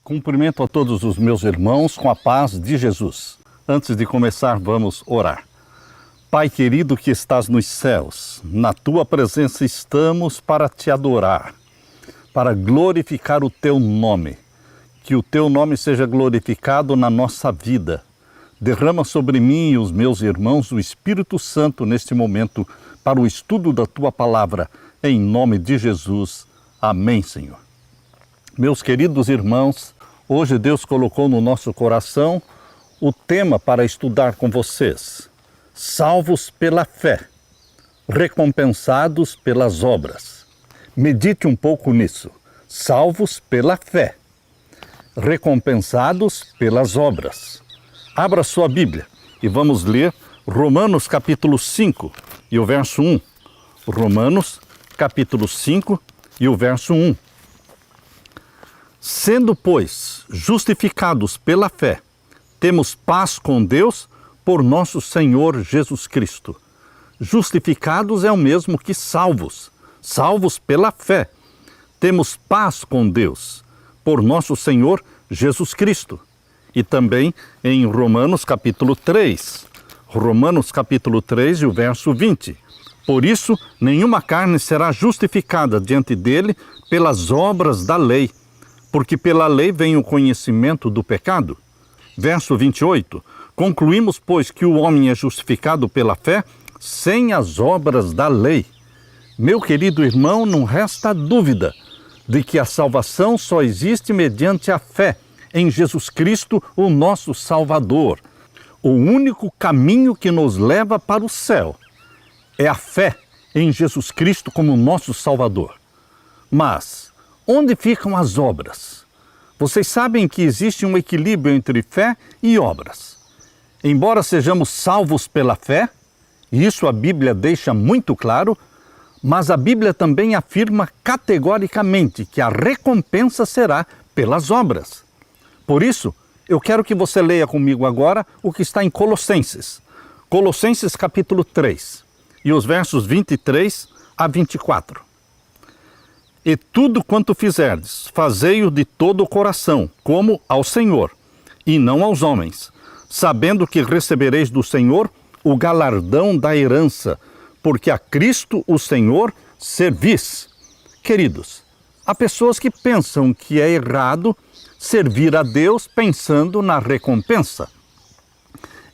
Cumprimento a todos os meus irmãos com a paz de Jesus. Antes de começar, vamos orar. Pai querido que estás nos céus, na tua presença estamos para te adorar, para glorificar o teu nome. Que o teu nome seja glorificado na nossa vida. Derrama sobre mim e os meus irmãos o Espírito Santo neste momento para o estudo da tua palavra. Em nome de Jesus. Amém, Senhor. Meus queridos irmãos, hoje Deus colocou no nosso coração o tema para estudar com vocês. Salvos pela fé, recompensados pelas obras. Medite um pouco nisso. Salvos pela fé, recompensados pelas obras. Abra sua Bíblia e vamos ler Romanos capítulo 5 e o verso 1. Romanos capítulo 5 e o verso 1. Sendo, pois, justificados pela fé, temos paz com Deus por nosso Senhor Jesus Cristo. Justificados é o mesmo que salvos. Salvos pela fé. Temos paz com Deus por nosso Senhor Jesus Cristo. E também em Romanos capítulo 3. Romanos capítulo 3 e o verso 20. Por isso, nenhuma carne será justificada diante dele pelas obras da lei, porque pela lei vem o conhecimento do pecado. Verso 28. Concluímos, pois, que o homem é justificado pela fé sem as obras da lei. Meu querido irmão, não resta dúvida de que a salvação só existe mediante a fé em Jesus Cristo, o nosso Salvador. O único caminho que nos leva para o céu é a fé em Jesus Cristo como nosso Salvador. Mas onde ficam as obras? Vocês sabem que existe um equilíbrio entre fé e obras. Embora sejamos salvos pela fé, e isso a Bíblia deixa muito claro, mas a Bíblia também afirma categoricamente que a recompensa será pelas obras. Por isso, eu quero que você leia comigo agora o que está em Colossenses. Colossenses capítulo 3, e os versos 23 a 24. E tudo quanto fizerdes, fazei-o de todo o coração, como ao Senhor, e não aos homens, sabendo que recebereis do Senhor o galardão da herança, porque a Cristo o Senhor servis. Queridos, há pessoas que pensam que é errado servir a Deus pensando na recompensa.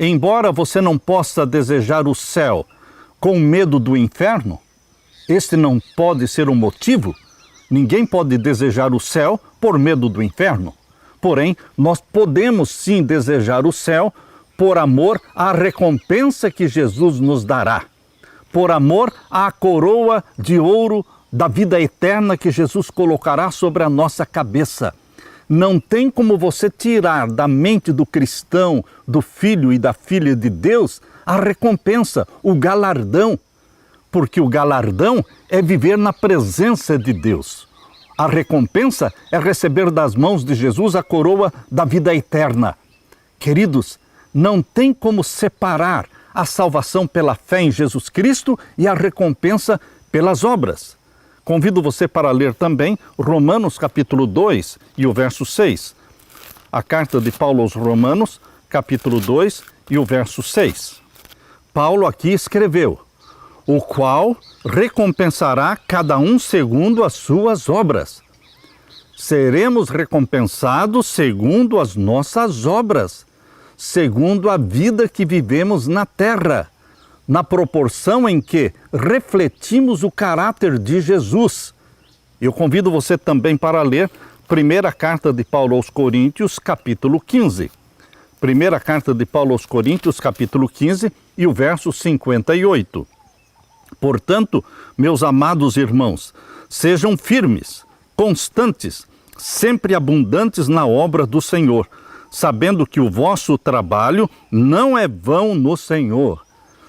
Embora você não possa desejar o céu com medo do inferno, este não pode ser um motivo. Ninguém pode desejar o céu por medo do inferno. Porém, nós podemos sim desejar o céu por amor à recompensa que Jesus nos dará. Por amor à coroa de ouro da vida eterna que Jesus colocará sobre a nossa cabeça. Não tem como você tirar da mente do cristão, do filho e da filha de Deus, a recompensa, o galardão. Porque o galardão é viver na presença de Deus. A recompensa é receber das mãos de Jesus a coroa da vida eterna. Queridos, não tem como separar a salvação pela fé em Jesus Cristo e a recompensa pelas obras. Convido você para ler também Romanos capítulo 2 e o verso 6. A carta de Paulo aos Romanos, capítulo 2 e o verso 6. Paulo aqui escreveu: o qual recompensará cada um segundo as suas obras. Seremos recompensados segundo as nossas obras, segundo a vida que vivemos na terra, na proporção em que refletimos o caráter de Jesus. Eu convido você também para ler primeira carta de Paulo aos Coríntios, capítulo 15. Primeira carta de Paulo aos Coríntios, capítulo 15 e o verso 58. Portanto, meus amados irmãos, sejam firmes, constantes, sempre abundantes na obra do Senhor, sabendo que o vosso trabalho não é vão no Senhor.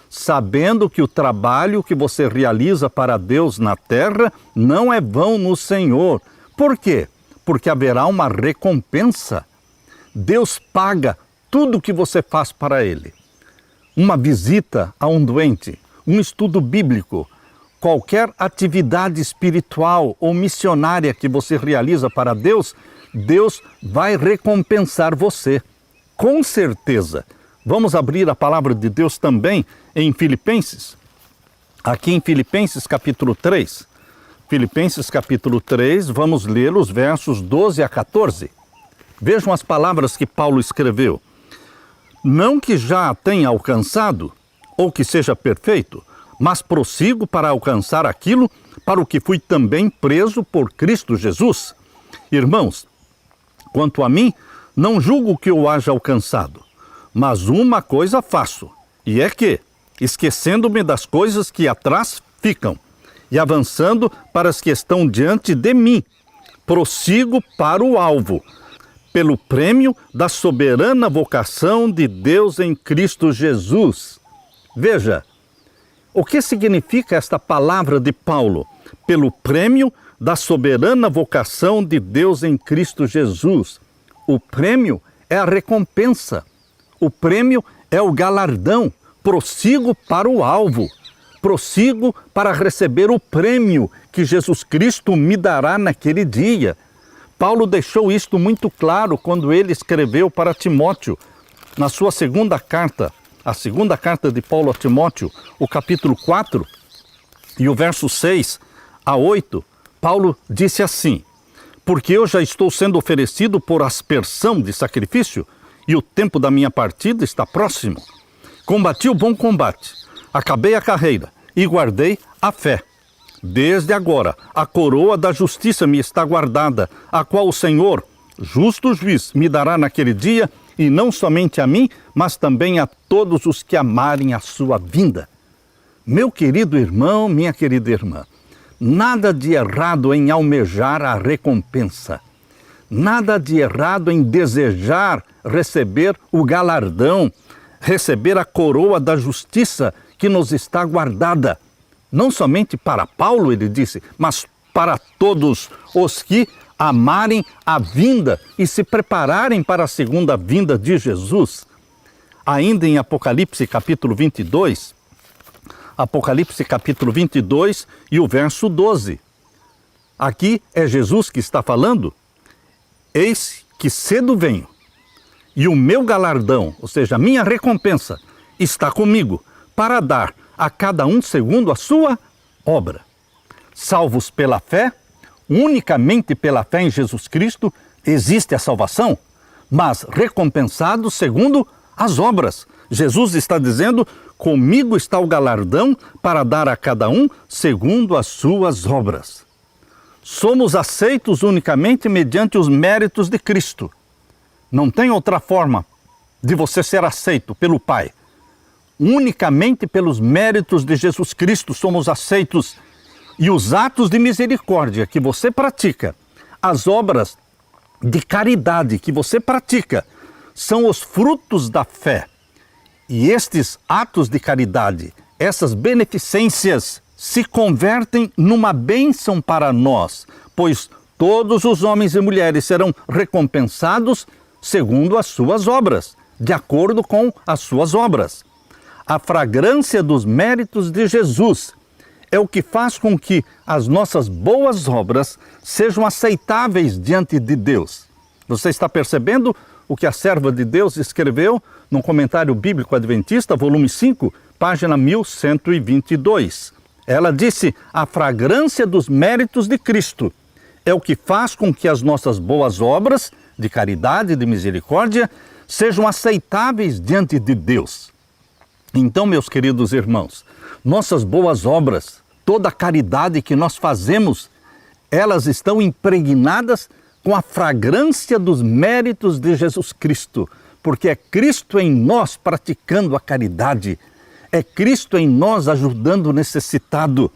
Sabendo que o trabalho que você realiza para Deus na terra não é vão no Senhor. Por quê? Porque haverá uma recompensa. Deus paga tudo o que você faz para Ele. Uma visita a um doente, um estudo bíblico, qualquer atividade espiritual ou missionária que você realiza para Deus, Deus vai recompensar você. Com certeza. Vamos abrir a palavra de Deus também em Filipenses. Aqui em Filipenses capítulo 3. Filipenses capítulo 3, vamos ler os versos 12 a 14. Vejam as palavras que Paulo escreveu. Não que já a tenha alcançado, ou que seja perfeito, mas prossigo para alcançar aquilo para o que fui também preso por Cristo Jesus. Irmãos, quanto a mim, não julgo que eu haja alcançado, mas uma coisa faço, e é que, esquecendo-me das coisas que atrás ficam, e avançando para as que estão diante de mim, prossigo para o alvo, pelo prêmio da soberana vocação de Deus em Cristo Jesus. Veja, o que significa esta palavra de Paulo? Pelo prêmio da soberana vocação de Deus em Cristo Jesus. O prêmio é a recompensa. O prêmio é o galardão. Prossigo para o alvo. Prossigo para receber o prêmio que Jesus Cristo me dará naquele dia. Paulo deixou isto muito claro quando ele escreveu para Timóteo, na sua segunda carta, a segunda carta de Paulo a Timóteo, o capítulo 4 e o verso 6 a 8, Paulo disse assim: porque eu já estou sendo oferecido por aspersão de sacrifício e o tempo da minha partida está próximo. Combati o bom combate, acabei a carreira e guardei a fé. Desde agora, a coroa da justiça me está guardada, a qual o Senhor, justo juiz, me dará naquele dia, e não somente a mim, mas também a todos os que amarem a sua vinda. Meu querido irmão, minha querida irmã, nada de errado em almejar a recompensa. Nada de errado em desejar receber o galardão, receber a coroa da justiça que nos está guardada. Não somente para Paulo, ele disse, mas para todos os que amarem a vinda e se prepararem para a segunda vinda de Jesus. Ainda em Apocalipse capítulo 22, Apocalipse capítulo 22 e o verso 12. Aqui é Jesus que está falando. Eis que cedo venho, e o meu galardão, ou seja, a minha recompensa, está comigo, para dar a cada um segundo a sua obra. Salvos pela fé, unicamente pela fé em Jesus Cristo, existe a salvação, mas recompensados segundo as obras. Jesus está dizendo, comigo está o galardão para dar a cada um segundo as suas obras. Somos aceitos unicamente mediante os méritos de Cristo. Não tem outra forma de você ser aceito pelo Pai. Unicamente pelos méritos de Jesus Cristo somos aceitos. E os atos de misericórdia que você pratica, as obras de caridade que você pratica, são os frutos da fé. E estes atos de caridade, essas beneficências, se convertem numa bênção para nós, pois todos os homens e mulheres serão recompensados segundo as suas obras, de acordo com as suas obras. A fragrância dos méritos de Jesus é o que faz com que as nossas boas obras sejam aceitáveis diante de Deus. Você está percebendo o que a serva de Deus escreveu no Comentário Bíblico Adventista, volume 5, página 1122. Ela disse, a fragrância dos méritos de Cristo é o que faz com que as nossas boas obras de caridade e de misericórdia sejam aceitáveis diante de Deus. Então, meus queridos irmãos, nossas boas obras, toda a caridade que nós fazemos, elas estão impregnadas com a fragrância dos méritos de Jesus Cristo, porque é Cristo em nós praticando a caridade, é Cristo em nós ajudando o necessitado.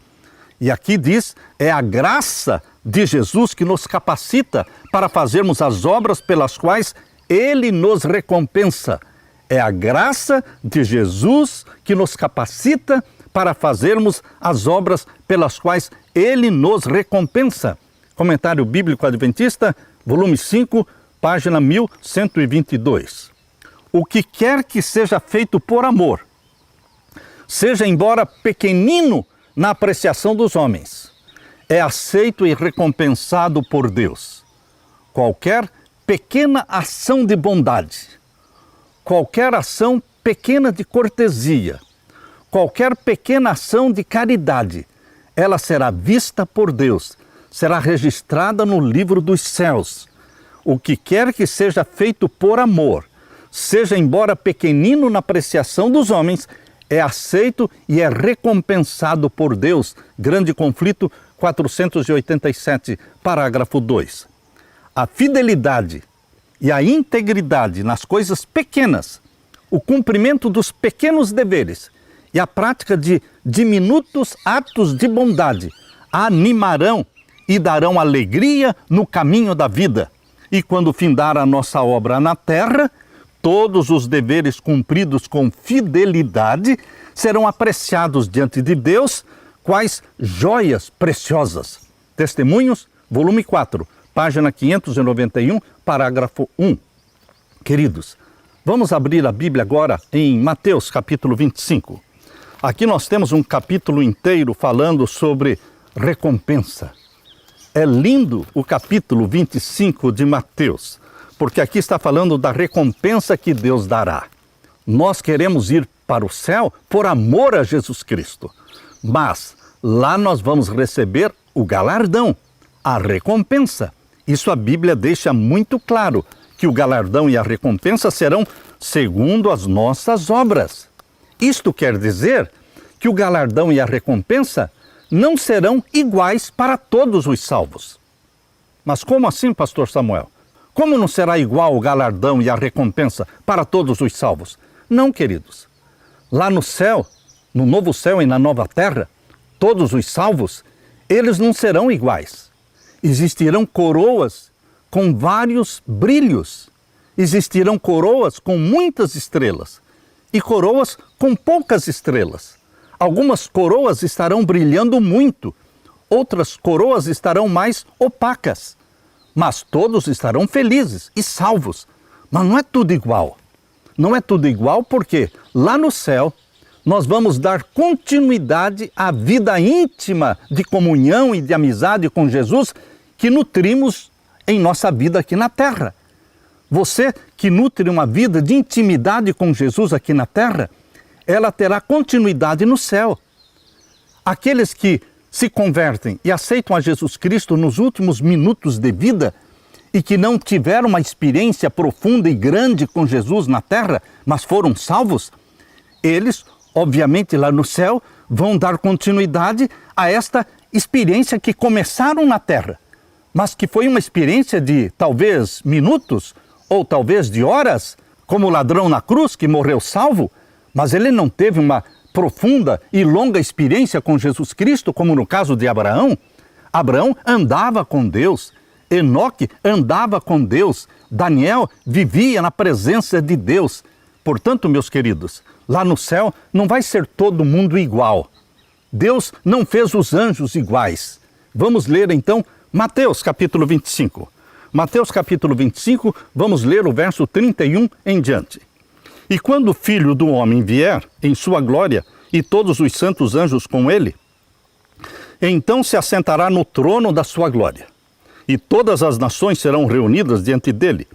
E aqui diz, é a graça de Jesus que nos capacita para fazermos as obras pelas quais Ele nos recompensa. É a graça de Jesus que nos capacita para fazermos as obras pelas quais Ele nos recompensa. Comentário Bíblico Adventista, volume 5, página 1122. O que quer que seja feito por amor, seja embora pequenino na apreciação dos homens, é aceito e recompensado por Deus. Qualquer pequena ação de bondade, qualquer ação pequena de cortesia, qualquer pequena ação de caridade, ela será vista por Deus, será registrada no livro dos céus. O que quer que seja feito por amor, seja embora pequenino na apreciação dos homens, é aceito e é recompensado por Deus. Grande Conflito 487, parágrafo 2. A fidelidade e a integridade nas coisas pequenas, o cumprimento dos pequenos deveres e a prática de diminutos atos de bondade animarão e darão alegria no caminho da vida. E quando findar a nossa obra na terra, todos os deveres cumpridos com fidelidade serão apreciados diante de Deus, quais joias preciosas. Testemunhos, volume 4, página 591, parágrafo 1. Queridos, vamos abrir a Bíblia agora em Mateus capítulo 25. Aqui nós temos um capítulo inteiro falando sobre recompensa. É lindo o capítulo 25 de Mateus, porque aqui está falando da recompensa que Deus dará. Nós queremos ir para o céu por amor a Jesus Cristo, mas lá nós vamos receber o galardão, a recompensa. Isso a Bíblia deixa muito claro, que o galardão e a recompensa serão segundo as nossas obras. Isto quer dizer que o galardão e a recompensa não serão iguais para todos os salvos. Mas como assim, pastor Samuel? Como não será igual o galardão e a recompensa para todos os salvos? Não, queridos. Lá no céu, no novo céu e na nova terra, todos os salvos, eles não serão iguais. Existirão coroas com vários brilhos. Existirão coroas com muitas estrelas e coroas com poucas estrelas. Algumas coroas estarão brilhando muito, outras coroas estarão mais opacas, mas todos estarão felizes e salvos. Mas não é tudo igual. Não é tudo igual porque lá no céu nós vamos dar continuidade à vida íntima de comunhão e de amizade com Jesus que nutrimos em nossa vida aqui na terra. Você que nutre uma vida de intimidade com Jesus aqui na terra, ela terá continuidade no céu. Aqueles que se convertem e aceitam a Jesus Cristo nos últimos minutos de vida e que não tiveram uma experiência profunda e grande com Jesus na terra, mas foram salvos, eles, obviamente, lá no céu, vão dar continuidade a esta experiência que começaram na terra, mas que foi uma experiência de talvez minutos ou talvez de horas, como o ladrão na cruz que morreu salvo, mas ele não teve uma profunda e longa experiência com Jesus Cristo, como no caso de Abraão. Abraão andava com Deus, Enoque andava com Deus, Daniel vivia na presença de Deus. Portanto, meus queridos, lá no céu não vai ser todo mundo igual. Deus não fez os anjos iguais. Vamos ler então Mateus capítulo 25. Mateus capítulo 25, vamos ler o verso 31 em diante. E quando o Filho do Homem vier em sua glória e todos os santos anjos com ele, então se assentará no trono da sua glória. E todas as nações serão reunidas diante dele.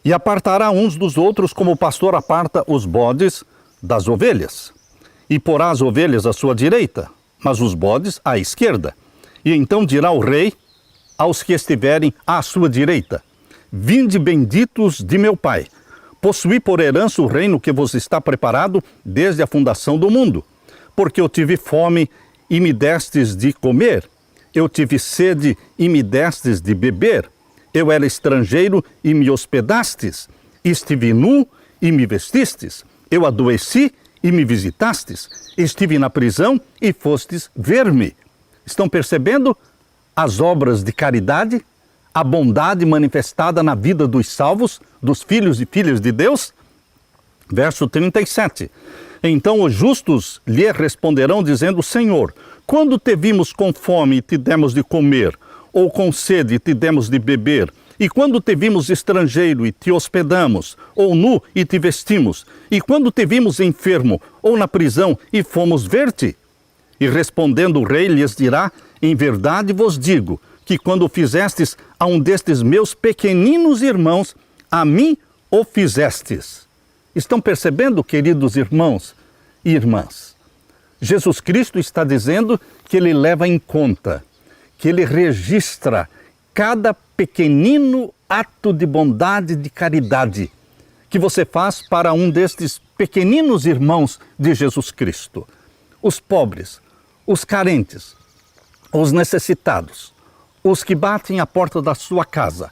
E apartará uns dos outros como o pastor aparta os bodes das ovelhas. E porá as ovelhas à sua direita, mas os bodes à esquerda. E então dirá o rei aos que estiverem à sua direita: vinde benditos de meu Pai, possuí por herança o reino que vos está preparado desde a fundação do mundo. Porque eu tive fome e me destes de comer, eu tive sede e me destes de beber, eu era estrangeiro e me hospedastes, estive nu e me vestistes, eu adoeci e me visitastes, estive na prisão e fostes ver-me. Estão percebendo as obras de caridade, a bondade manifestada na vida dos salvos, dos filhos e filhas de Deus? Verso 37. Então os justos lhe responderão dizendo: Senhor, quando te vimos com fome e te demos de comer, ou com sede e te demos de beber? E quando te vimos estrangeiro e te hospedamos, ou nu e te vestimos? E quando te vimos enfermo ou na prisão e fomos ver-te? E respondendo o rei lhes dirá: em verdade vos digo, que quando fizestes a um destes meus pequeninos irmãos, a mim o fizestes. Estão percebendo, queridos irmãos e irmãs? Jesus Cristo está dizendo que Ele leva em conta, que Ele registra cada pequenino ato de bondade, de caridade, que você faz para um destes pequeninos irmãos de Jesus Cristo. Os pobres, os carentes, os necessitados, os que batem à porta da sua casa,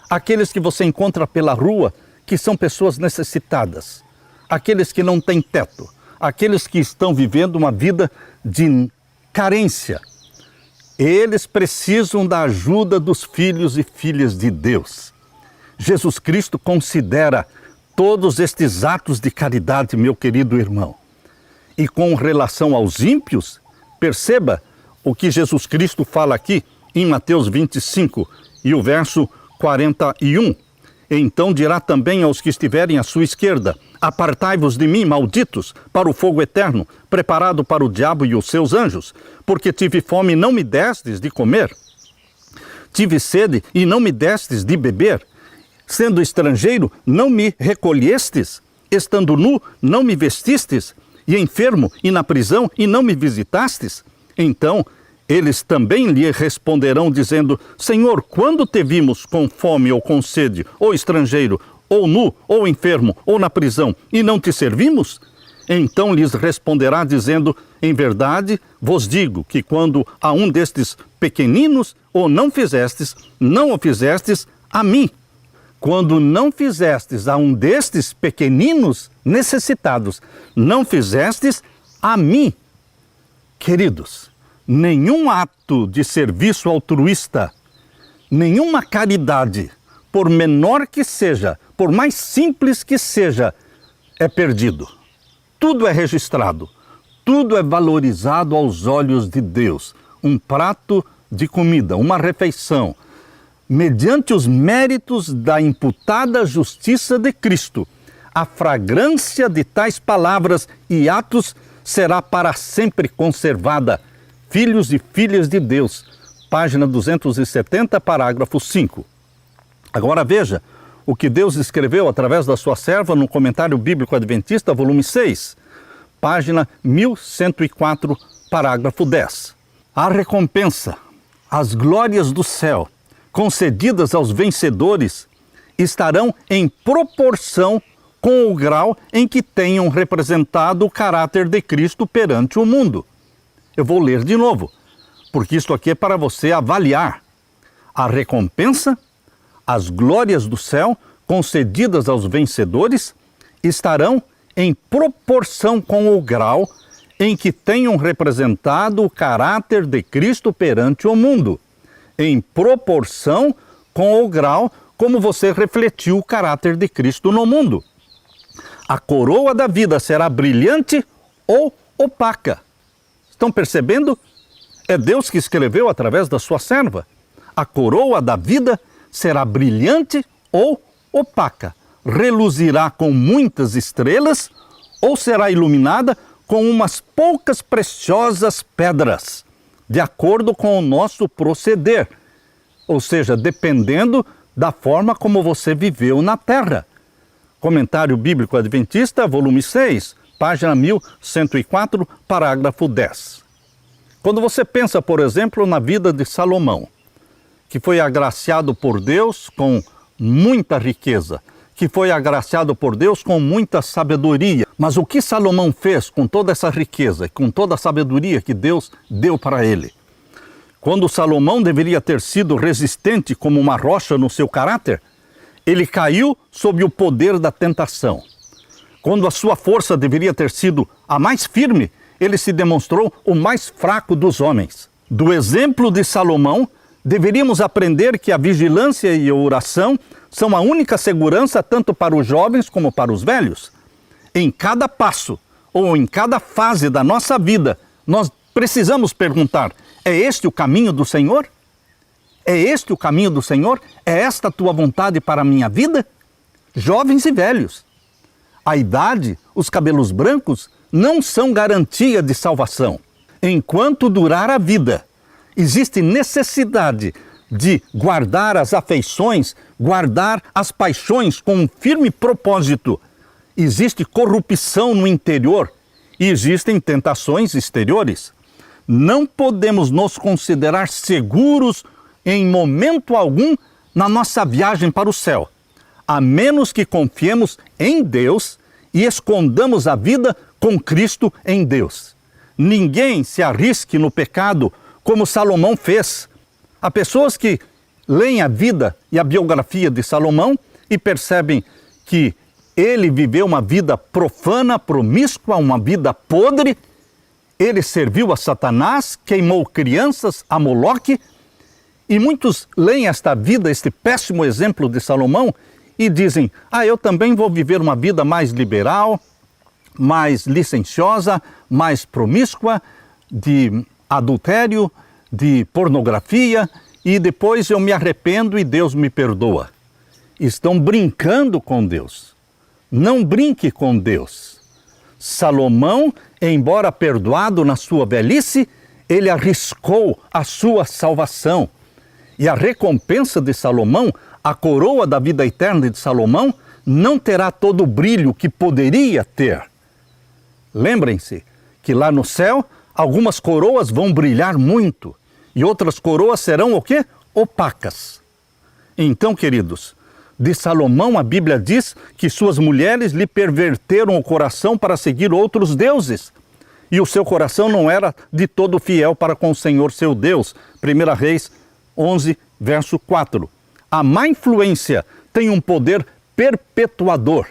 aqueles que você encontra pela rua, que são pessoas necessitadas, aqueles que não têm teto, aqueles que estão vivendo uma vida de carência. Eles precisam da ajuda dos filhos e filhas de Deus. Jesus Cristo considera todos estes atos de caridade, meu querido irmão. E com relação aos ímpios, perceba o que Jesus Cristo fala aqui em Mateus 25 e o verso 41. Então dirá também aos que estiverem à sua esquerda: apartai-vos de mim, malditos, para o fogo eterno, preparado para o diabo e os seus anjos, porque tive fome e não me destes de comer, tive sede e não me destes de beber, sendo estrangeiro, não me recolhestes, estando nu, não me vestistes, e enfermo e na prisão, e não me visitastes? Então eles também lhe responderão, dizendo: Senhor, quando te vimos com fome ou com sede, ou estrangeiro, ou nu, ou enfermo, ou na prisão, e não te servimos? Então lhes responderá, dizendo: em verdade vos digo que quando a um destes pequeninos o não fizestes, não o fizestes a mim. Quando não fizestes a um destes pequeninos necessitados, não fizestes a mim. Queridos, nenhum ato de serviço altruísta, nenhuma caridade, por menor que seja, por mais simples que seja, é perdido. Tudo é registrado, tudo é valorizado aos olhos de Deus. Um prato de comida, uma refeição, mediante os méritos da imputada justiça de Cristo, a fragrância de tais palavras e atos será para sempre conservada. Filhos e filhas de Deus, página 270, parágrafo 5. Agora veja o que Deus escreveu através da sua serva no Comentário Bíblico Adventista, volume 6, página 1104, parágrafo 10. A recompensa, as glórias do céu, concedidas aos vencedores, estarão em proporção com o grau em que tenham representado o caráter de Cristo perante o mundo. Eu vou ler de novo, porque isto aqui é para você avaliar. A recompensa, as glórias do céu, concedidas aos vencedores, estarão em proporção com o grau em que tenham representado o caráter de Cristo perante o mundo. Em proporção com o grau como você refletiu o caráter de Cristo no mundo. A coroa da vida será brilhante ou opaca. Estão percebendo? É Deus que escreveu através da sua serva. A coroa da vida será brilhante ou opaca. Reluzirá com muitas estrelas ou será iluminada com umas poucas preciosas pedras, de acordo com o nosso proceder. Ou seja, dependendo da forma como você viveu na terra. Comentário Bíblico Adventista, volume 6, página 1104, parágrafo 10. Quando você pensa, por exemplo, na vida de Salomão, que foi agraciado por Deus com muita riqueza, que foi agraciado por Deus com muita sabedoria. Mas o que Salomão fez com toda essa riqueza, com toda a sabedoria que Deus deu para ele? Quando Salomão deveria ter sido resistente como uma rocha no seu caráter, ele caiu sob o poder da tentação. Quando a sua força deveria ter sido a mais firme, ele se demonstrou o mais fraco dos homens. Do exemplo de Salomão, deveríamos aprender que a vigilância e a oração são a única segurança tanto para os jovens como para os velhos. Em cada passo ou em cada fase da nossa vida, nós precisamos perguntar: é este o caminho do Senhor? É este o caminho do Senhor? É esta a tua vontade para a minha vida? Jovens e velhos. A idade, os cabelos brancos, não são garantia de salvação. Enquanto durar a vida, existe necessidade de guardar as afeições, guardar as paixões com um firme propósito. Existe corrupção no interior e existem tentações exteriores. Não podemos nos considerar seguros em momento algum na nossa viagem para o céu, a menos que confiemos em Deus e escondamos a vida com Cristo em Deus. Ninguém se arrisque no pecado como Salomão fez. Há pessoas que leem a vida e a biografia de Salomão e percebem que ele viveu uma vida profana, promíscua, uma vida podre. Ele serviu a Satanás, queimou crianças a Moloque. E muitos leem esta vida, este péssimo exemplo de Salomão, e dizem: eu também vou viver uma vida mais liberal, mais licenciosa, mais promíscua, de adultério, de pornografia, e depois eu me arrependo e Deus me perdoa. Estão brincando com Deus. Não brinque com Deus. Salomão, embora perdoado na sua velhice, ele arriscou a sua salvação. E a recompensa de Salomão, a coroa da vida eterna de Salomão, não terá todo o brilho que poderia ter. Lembrem-se que lá no céu, algumas coroas vão brilhar muito e outras coroas serão o quê? Opacas. Então, queridos, de Salomão a Bíblia diz que suas mulheres lhe perverteram o coração para seguir outros deuses. E o seu coração não era de todo fiel para com o Senhor seu Deus. 1 Reis 11, verso 4. A má influência tem um poder perpetuador.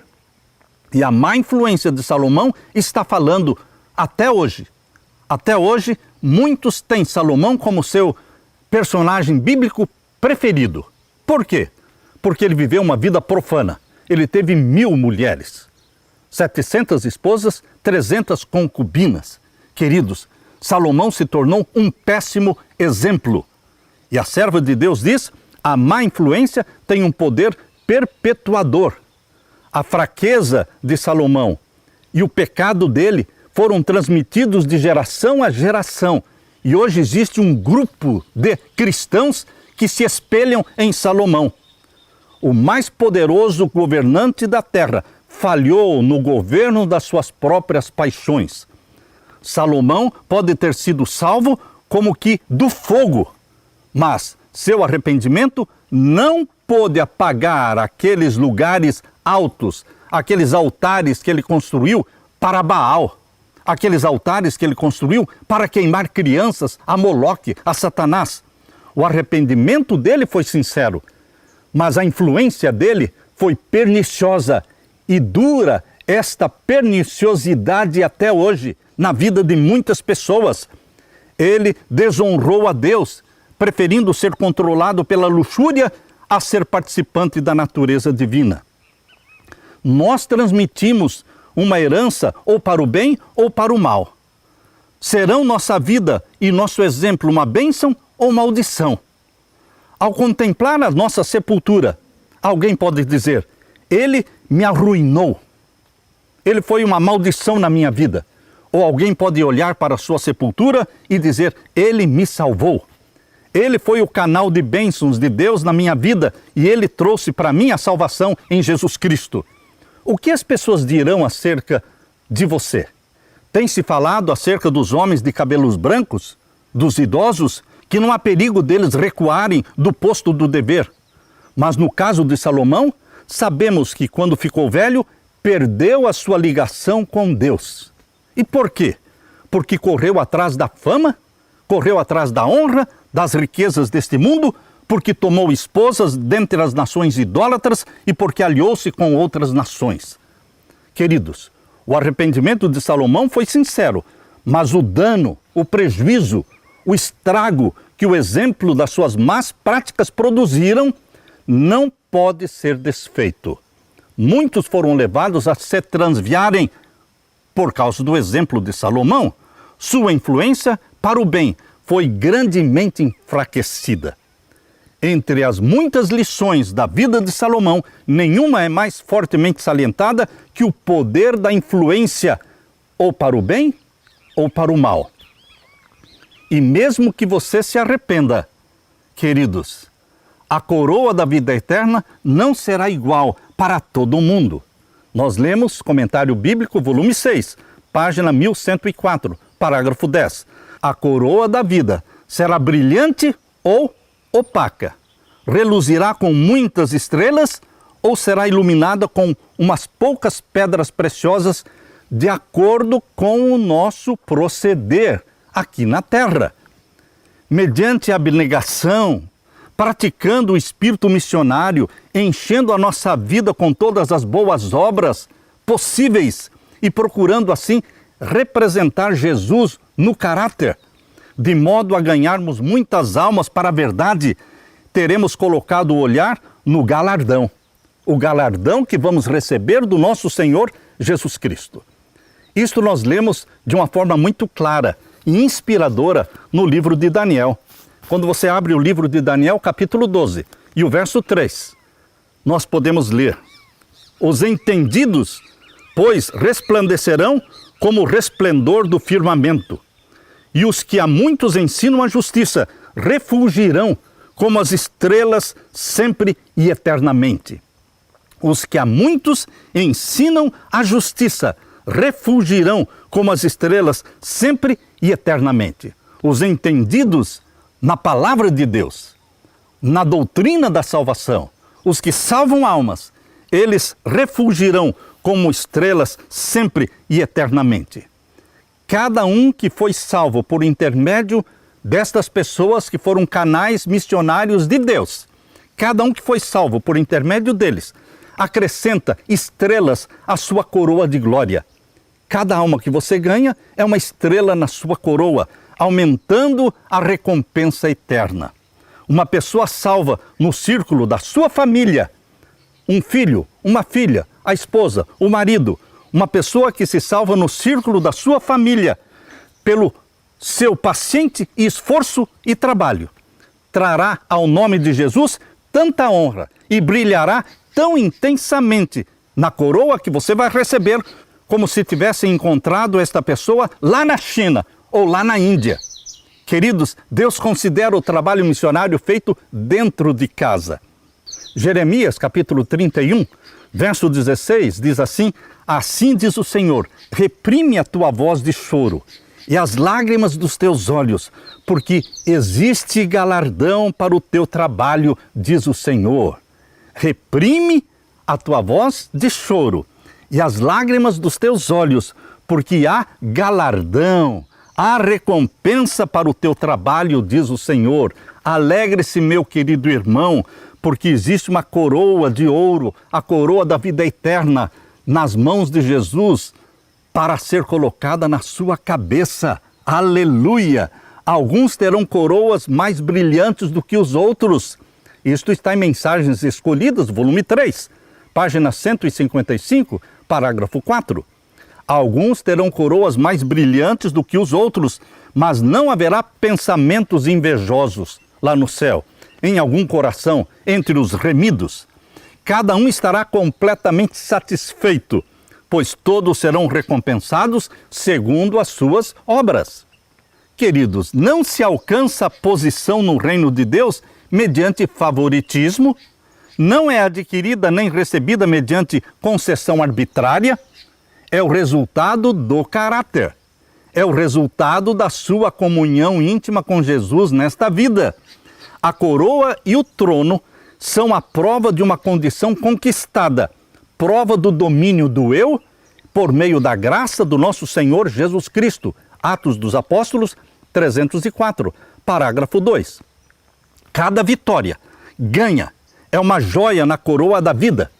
E a má influência de Salomão está falando até hoje. Até hoje, muitos têm Salomão como seu personagem bíblico preferido. Por quê? Porque ele viveu uma vida profana. Ele teve 1000 mulheres, 700 esposas, 300 concubinas. Queridos, Salomão se tornou um péssimo exemplo. E a serva de Deus diz: a má influência tem um poder perpetuador. A fraqueza de Salomão e o pecado dele foram transmitidos de geração a geração. E hoje existe um grupo de cristãos que se espelham em Salomão. O mais poderoso governante da terra falhou no governo das suas próprias paixões. Salomão pode ter sido salvo como que do fogo, mas seu arrependimento não pôde apagar aqueles lugares altos, aqueles altares que ele construiu para Baal, aqueles altares que ele construiu para queimar crianças a Moloque, a Satanás. O arrependimento dele foi sincero, mas a influência dele foi perniciosa e dura esta perniciosidade até hoje na vida de muitas pessoas. Ele desonrou a Deus, preferindo ser controlado pela luxúria a ser participante da natureza divina. Nós transmitimos uma herança ou para o bem ou para o mal. Serão nossa vida e nosso exemplo uma bênção ou maldição? Ao contemplar a nossa sepultura, alguém pode dizer: ele me arruinou, ele foi uma maldição na minha vida. Ou alguém pode olhar para a sua sepultura e dizer: ele me salvou. Ele foi o canal de bênçãos de Deus na minha vida e ele trouxe para mim a salvação em Jesus Cristo. O que as pessoas dirão acerca de você? Tem se falado acerca dos homens de cabelos brancos, dos idosos, que não há perigo deles recuarem do posto do dever. Mas no caso de Salomão, sabemos que quando ficou velho, perdeu a sua ligação com Deus. E por quê? Porque correu atrás da fama, correu atrás da honra, das riquezas deste mundo, porque tomou esposas dentre as nações idólatras e porque aliou-se com outras nações. Queridos, o arrependimento de Salomão foi sincero, mas o dano, o prejuízo, o estrago que o exemplo das suas más práticas produziram não pode ser desfeito. Muitos foram levados a se transviarem por causa do exemplo de Salomão. Sua influência para o bem foi grandemente enfraquecida. Entre as muitas lições da vida de Salomão, nenhuma é mais fortemente salientada que o poder da influência, ou para o bem ou para o mal. E mesmo que você se arrependa, queridos, a coroa da vida eterna não será igual para todo mundo. Nós lemos Comentário Bíblico, volume 6, página 1104, parágrafo 10. A coroa da vida será brilhante ou opaca? Reluzirá com muitas estrelas ou será iluminada com umas poucas pedras preciosas de acordo com o nosso proceder aqui na terra? Mediante a abnegação, praticando o espírito missionário, enchendo a nossa vida com todas as boas obras possíveis e procurando assim representar Jesus no caráter, de modo a ganharmos muitas almas para a verdade, teremos colocado o olhar no galardão. O galardão que vamos receber do nosso Senhor Jesus Cristo. Isto nós lemos de uma forma muito clara e inspiradora no livro de Daniel. Quando você abre o livro de Daniel, capítulo 12, e o verso 3, nós podemos ler: os entendidos, pois, resplandecerão como o resplendor do firmamento, e os que a muitos ensinam a justiça refulgirão como as estrelas sempre e eternamente. Os que a muitos ensinam a justiça refulgirão como as estrelas sempre e eternamente. Os entendidos na palavra de Deus, na doutrina da salvação, os que salvam almas, eles refulgirão como estrelas sempre e eternamente. Cada um que foi salvo por intermédio destas pessoas que foram canais missionários de Deus, cada um que foi salvo por intermédio deles, acrescenta estrelas à sua coroa de glória. Cada alma que você ganha é uma estrela na sua coroa, aumentando a recompensa eterna. Uma pessoa salva no círculo da sua família, um filho, uma filha, a esposa, o marido, uma pessoa que se salva no círculo da sua família, pelo seu paciente esforço e trabalho, trará ao nome de Jesus tanta honra e brilhará tão intensamente na coroa que você vai receber, como se tivesse encontrado esta pessoa lá na China ou lá na Índia. Queridos, Deus considera o trabalho missionário feito dentro de casa. Jeremias, capítulo 31, verso 16, diz assim: assim diz o Senhor, reprime a tua voz de choro e as lágrimas dos teus olhos, porque existe galardão para o teu trabalho, diz o Senhor. Reprime a tua voz de choro e as lágrimas dos teus olhos, porque há galardão, há recompensa para o teu trabalho, diz o Senhor. Alegre-se, meu querido irmão, porque existe uma coroa de ouro, a coroa da vida eterna, nas mãos de Jesus, para ser colocada na sua cabeça. Aleluia! Alguns terão coroas mais brilhantes do que os outros. Isto está em Mensagens Escolhidas, volume 3, página 155, parágrafo 4. Alguns terão coroas mais brilhantes do que os outros, mas não haverá pensamentos invejosos lá no céu, em algum coração, entre os remidos. Cada um estará completamente satisfeito, pois todos serão recompensados segundo as suas obras. Queridos, não se alcança a posição no reino de Deus mediante favoritismo, não é adquirida nem recebida mediante concessão arbitrária, é o resultado do caráter, é o resultado da sua comunhão íntima com Jesus nesta vida. A coroa e o trono são a prova de uma condição conquistada, prova do domínio do eu, por meio da graça do nosso Senhor Jesus Cristo. Atos dos Apóstolos 304, parágrafo 2. Cada vitória ganha é uma joia na coroa da vida.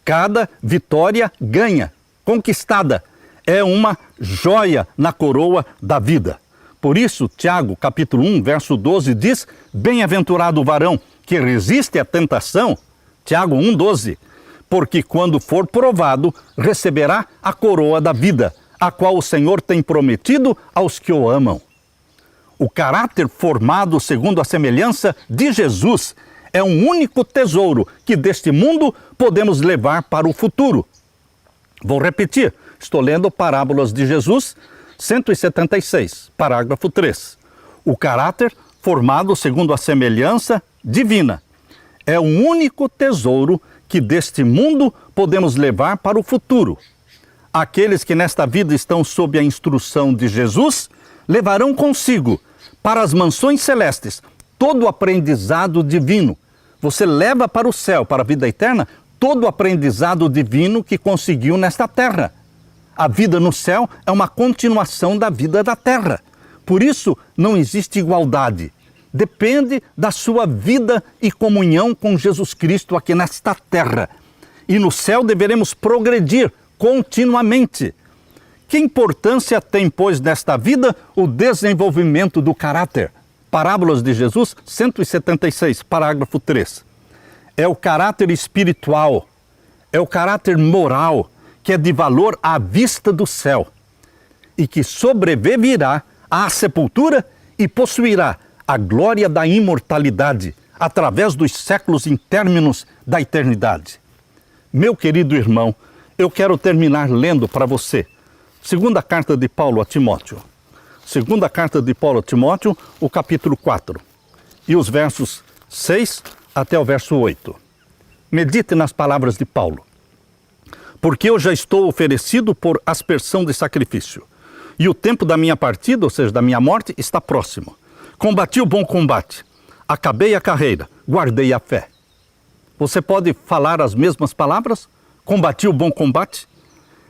Cada vitória ganha, conquistada, é uma joia na coroa da vida. Por isso, Tiago, capítulo 1, verso 12, diz: bem-aventurado o varão que resiste à tentação, Tiago 1, 12, porque quando for provado, receberá a coroa da vida, a qual o Senhor tem prometido aos que o amam. O caráter formado segundo a semelhança de Jesus é um único tesouro que deste mundo podemos levar para o futuro. Vou repetir, estou lendo Parábolas de Jesus, 176, parágrafo 3. O caráter formado segundo a semelhança divina é o único tesouro que deste mundo podemos levar para o futuro. Aqueles que nesta vida estão sob a instrução de Jesus levarão consigo para as mansões celestes todo o aprendizado divino. Você leva para o céu, para a vida eterna, todo o aprendizado divino que conseguiu nesta terra. A vida no céu é uma continuação da vida da terra. Por isso, não existe igualdade. Depende da sua vida e comunhão com Jesus Cristo aqui nesta terra. E no céu deveremos progredir continuamente. Que importância tem, pois, nesta vida o desenvolvimento do caráter? Parábolas de Jesus, 176, parágrafo 3. É o caráter espiritual, é o caráter moral, que é de valor à vista do céu e que sobreviverá à sepultura e possuirá a glória da imortalidade através dos séculos intérminos da eternidade. Meu querido irmão, eu quero terminar lendo para você segunda carta de Paulo a Timóteo. Segunda carta de Paulo a Timóteo, o capítulo 4, e os versos 6 até o verso 8. Medite nas palavras de Paulo. Porque eu já estou oferecido por aspersão de sacrifício, e o tempo da minha partida, ou seja, da minha morte, está próximo. Combati o bom combate, acabei a carreira, guardei a fé. Você pode falar as mesmas palavras? Combati o bom combate,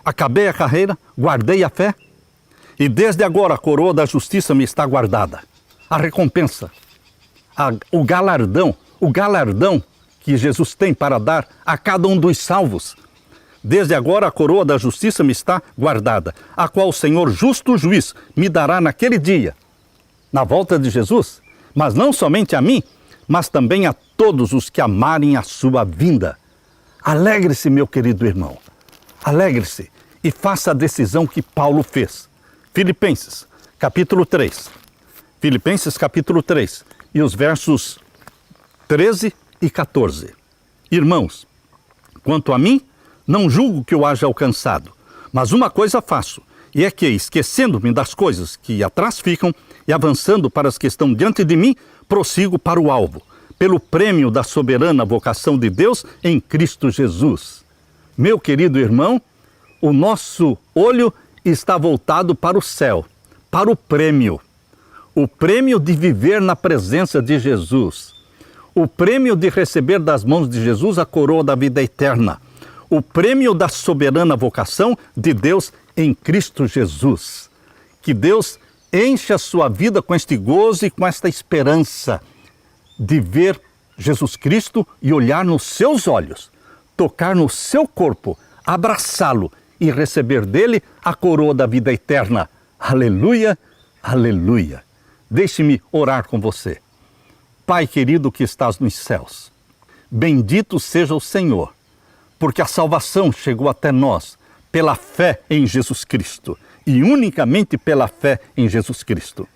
acabei a carreira, guardei a fé. E desde agora a coroa da justiça me está guardada. A recompensa, o galardão que Jesus tem para dar a cada um dos salvos. Desde agora a coroa da justiça me está guardada, a qual o Senhor justo juiz me dará naquele dia, na volta de Jesus, mas não somente a mim, mas também a todos os que amarem a sua vinda. Alegre-se, meu querido irmão, alegre-se e faça a decisão que Paulo fez. Filipenses, capítulo 3. Filipenses, capítulo 3, e os versos 13 e 14. Irmãos, quanto a mim, não julgo que eu haja alcançado, mas uma coisa faço, e é que, esquecendo-me das coisas que atrás ficam e avançando para as que estão diante de mim, prossigo para o alvo, pelo prêmio da soberana vocação de Deus em Cristo Jesus. Meu querido irmão, o nosso olho está voltado para o céu, para o prêmio de viver na presença de Jesus, o prêmio de receber das mãos de Jesus a coroa da vida eterna, o prêmio da soberana vocação de Deus em Cristo Jesus. Que Deus enche a sua vida com este gozo e com esta esperança de ver Jesus Cristo e olhar nos seus olhos, tocar no seu corpo, abraçá-lo e receber dele a coroa da vida eterna. Aleluia, aleluia. Deixe-me orar com você. Pai querido que estás nos céus, bendito seja o Senhor, porque a salvação chegou até nós pela fé em Jesus Cristo e unicamente pela fé em Jesus Cristo.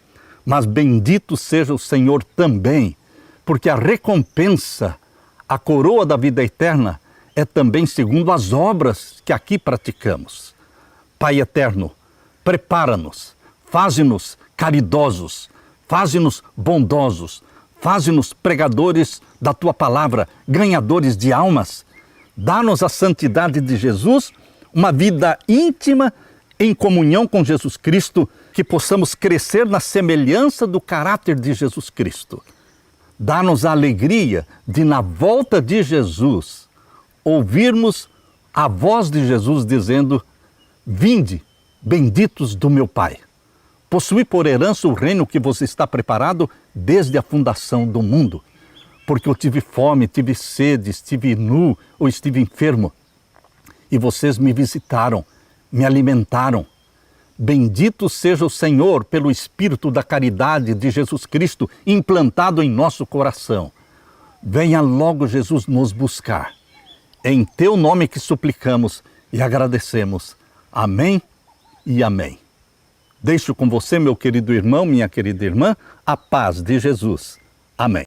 Mas bendito seja o Senhor também, porque a recompensa, a coroa da vida eterna, é também segundo as obras que aqui praticamos. Pai eterno, prepara-nos, faze-nos caridosos, faze-nos bondosos, faze-nos pregadores da Tua palavra, ganhadores de almas. Dá-nos a santidade de Jesus, uma vida íntima em comunhão com Jesus Cristo, que possamos crescer na semelhança do caráter de Jesus Cristo. Dá-nos a alegria de, na volta de Jesus, ouvirmos a voz de Jesus dizendo: vinde, benditos do meu Pai. Possui por herança o reino que vos está preparado desde a fundação do mundo. Porque eu tive fome, tive sede, estive nu ou estive enfermo. E vocês me visitaram, me alimentaram. Bendito seja o Senhor pelo Espírito da caridade de Jesus Cristo implantado em nosso coração. Venha logo, Jesus, nos buscar. É em Teu nome que suplicamos e agradecemos. Amém e amém. Deixo com você, meu querido irmão, minha querida irmã, a paz de Jesus. Amém.